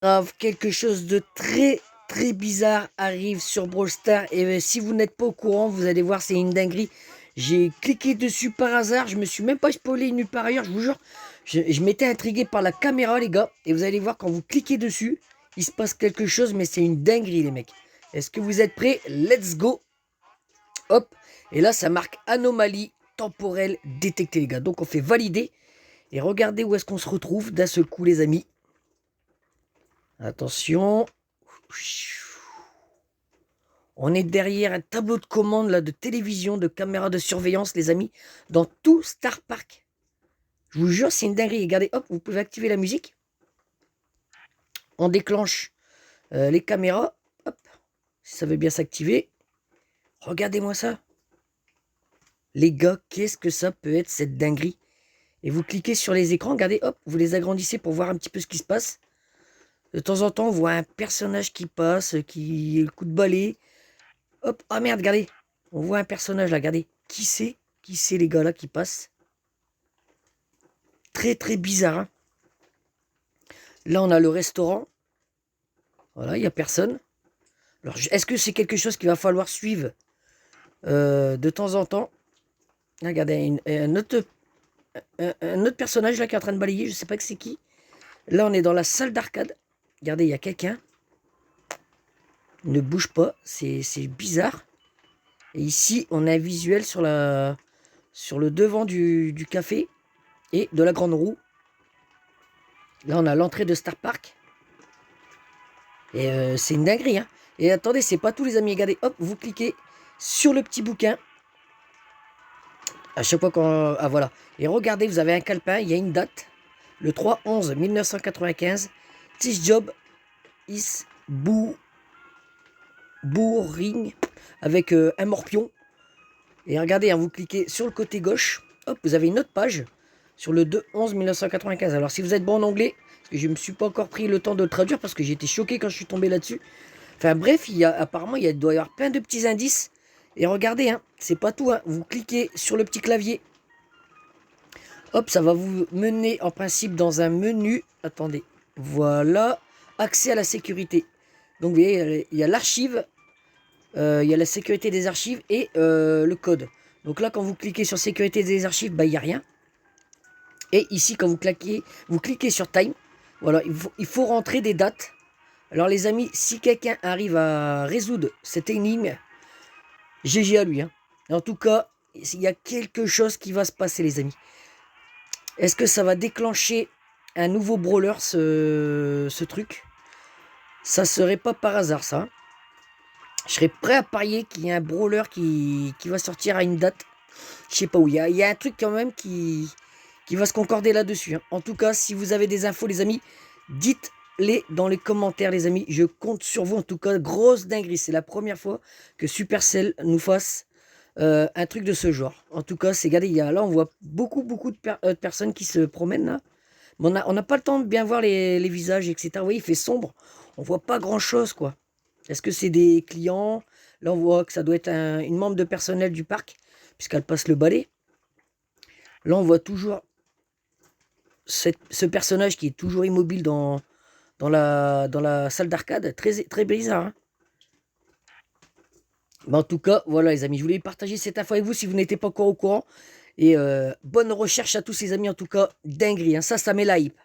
Grave, quelque chose de très bizarre arrive sur Brawl Stars et si vous n'êtes pas au courant, vous allez voir, c'est une dinguerie. J'ai cliqué dessus par hasard, je me suis même pas spoilé nulle part ailleurs, je vous jure. Je m'étais intrigué par la caméra, les gars, et vous allez voir quand vous cliquez dessus, il se passe quelque chose, mais c'est une dinguerie, les mecs. Est-ce que vous êtes prêts? Let's go! Hop, et là, ça marque anomalie temporelle détectée, les gars. Donc, on fait valider et regardez où est-ce qu'on se retrouve d'un seul coup, les amis. Attention. On est derrière un tableau de commande là, de télévision, de caméra de surveillance, les amis, dans tout Star Park. Je vous jure, c'est une dinguerie. Regardez, hop, vous pouvez activer la musique. On déclenche les caméras. Hop, si ça veut bien s'activer. Regardez-moi ça. Les gars, qu'est-ce que ça peut être cette dinguerie? Et vous cliquez sur les écrans, regardez, hop, vous les agrandissez pour voir un petit peu ce qui se passe. De temps en temps, on voit un personnage qui passe, qui le coup de balai. Hop, ah merde, regardez. On voit un personnage là, regardez. Qui c'est? Qui c'est les gars là qui passent? Très bizarre. Hein. Là, on a le restaurant. Voilà, il n'y a personne. Alors, est-ce que c'est quelque chose qu'il va falloir suivre de temps en temps? Regardez, un autre personnage là qui est en train de balayer, je ne sais pas que c'est qui. Là, on est dans la salle d'arcade. Regardez, il y a quelqu'un. Ne bouge pas, c'est bizarre. Et ici, on a un visuel sur le devant du café et de la grande roue. Là, on a l'entrée de Star Park. Et c'est une dinguerie. Hein. Et attendez, c'est pas tout, les amis. Regardez, hop, vous cliquez sur le petit bouquin. À chaque fois qu'on... Ah, voilà. Et regardez, vous avez un calepin, il y a une date. Le 3/11/1995. This job is boring. Avec un morpion. Et regardez, hein, vous cliquez sur le côté gauche. Hop, vous avez une autre page. Sur le 2/11/1995. Alors, si vous êtes bon en anglais, parce que je ne me suis pas encore pris le temps de le traduire, parce que j'ai été choqué quand je suis tombé là-dessus. Enfin bref, apparemment, il doit y avoir plein de petits indices. Et regardez, hein, c'est pas tout. Hein. Vous cliquez sur le petit clavier. Hop, ça va vous mener en principe dans un menu. Attendez, voilà. Accès à la sécurité. Donc vous voyez, il y a l'archive. Il y a la sécurité des archives et le code. Donc là, quand vous cliquez sur sécurité des archives, bah, il n'y a rien. Et ici, quand vous cliquez sur time. Voilà, il faut rentrer des dates. Alors les amis, si quelqu'un arrive à résoudre cette énigme, GG à lui. Hein. En tout cas, il y a quelque chose qui va se passer, les amis. Est-ce que ça va déclencher un nouveau brawler, ce truc? Ça serait pas par hasard, ça. Je serais prêt à parier qu'il y a un brawler qui va sortir à une date. Je sais pas où. Il y a un truc quand même qui va se concorder là-dessus. Hein. En tout cas, si vous avez des infos, les amis, dites-les dans les commentaires, les amis. Je compte sur vous. En tout cas, grosse dinguerie. C'est la première fois que Supercell nous fasse un truc de ce genre. En tout cas, c'est regardez, là, on voit beaucoup de personnes qui se promènent là. Mais on n'a pas le temps de bien voir les visages, etc. Vous voyez, il fait sombre. On voit pas grand-chose, quoi. Est-ce que c'est des clients? Là, on voit que ça doit être une membre de personnel du parc, puisqu'elle passe le balai. Là, on voit toujours ce personnage qui est toujours immobile dans la salle d'arcade. Très bizarre. Hein. Mais en tout cas, voilà les amis, je voulais partager cette info avec vous si vous n'étiez pas encore au courant. Et bonne recherche à tous les amis, en tout cas, dinguerie. Hein. Ça met la hype.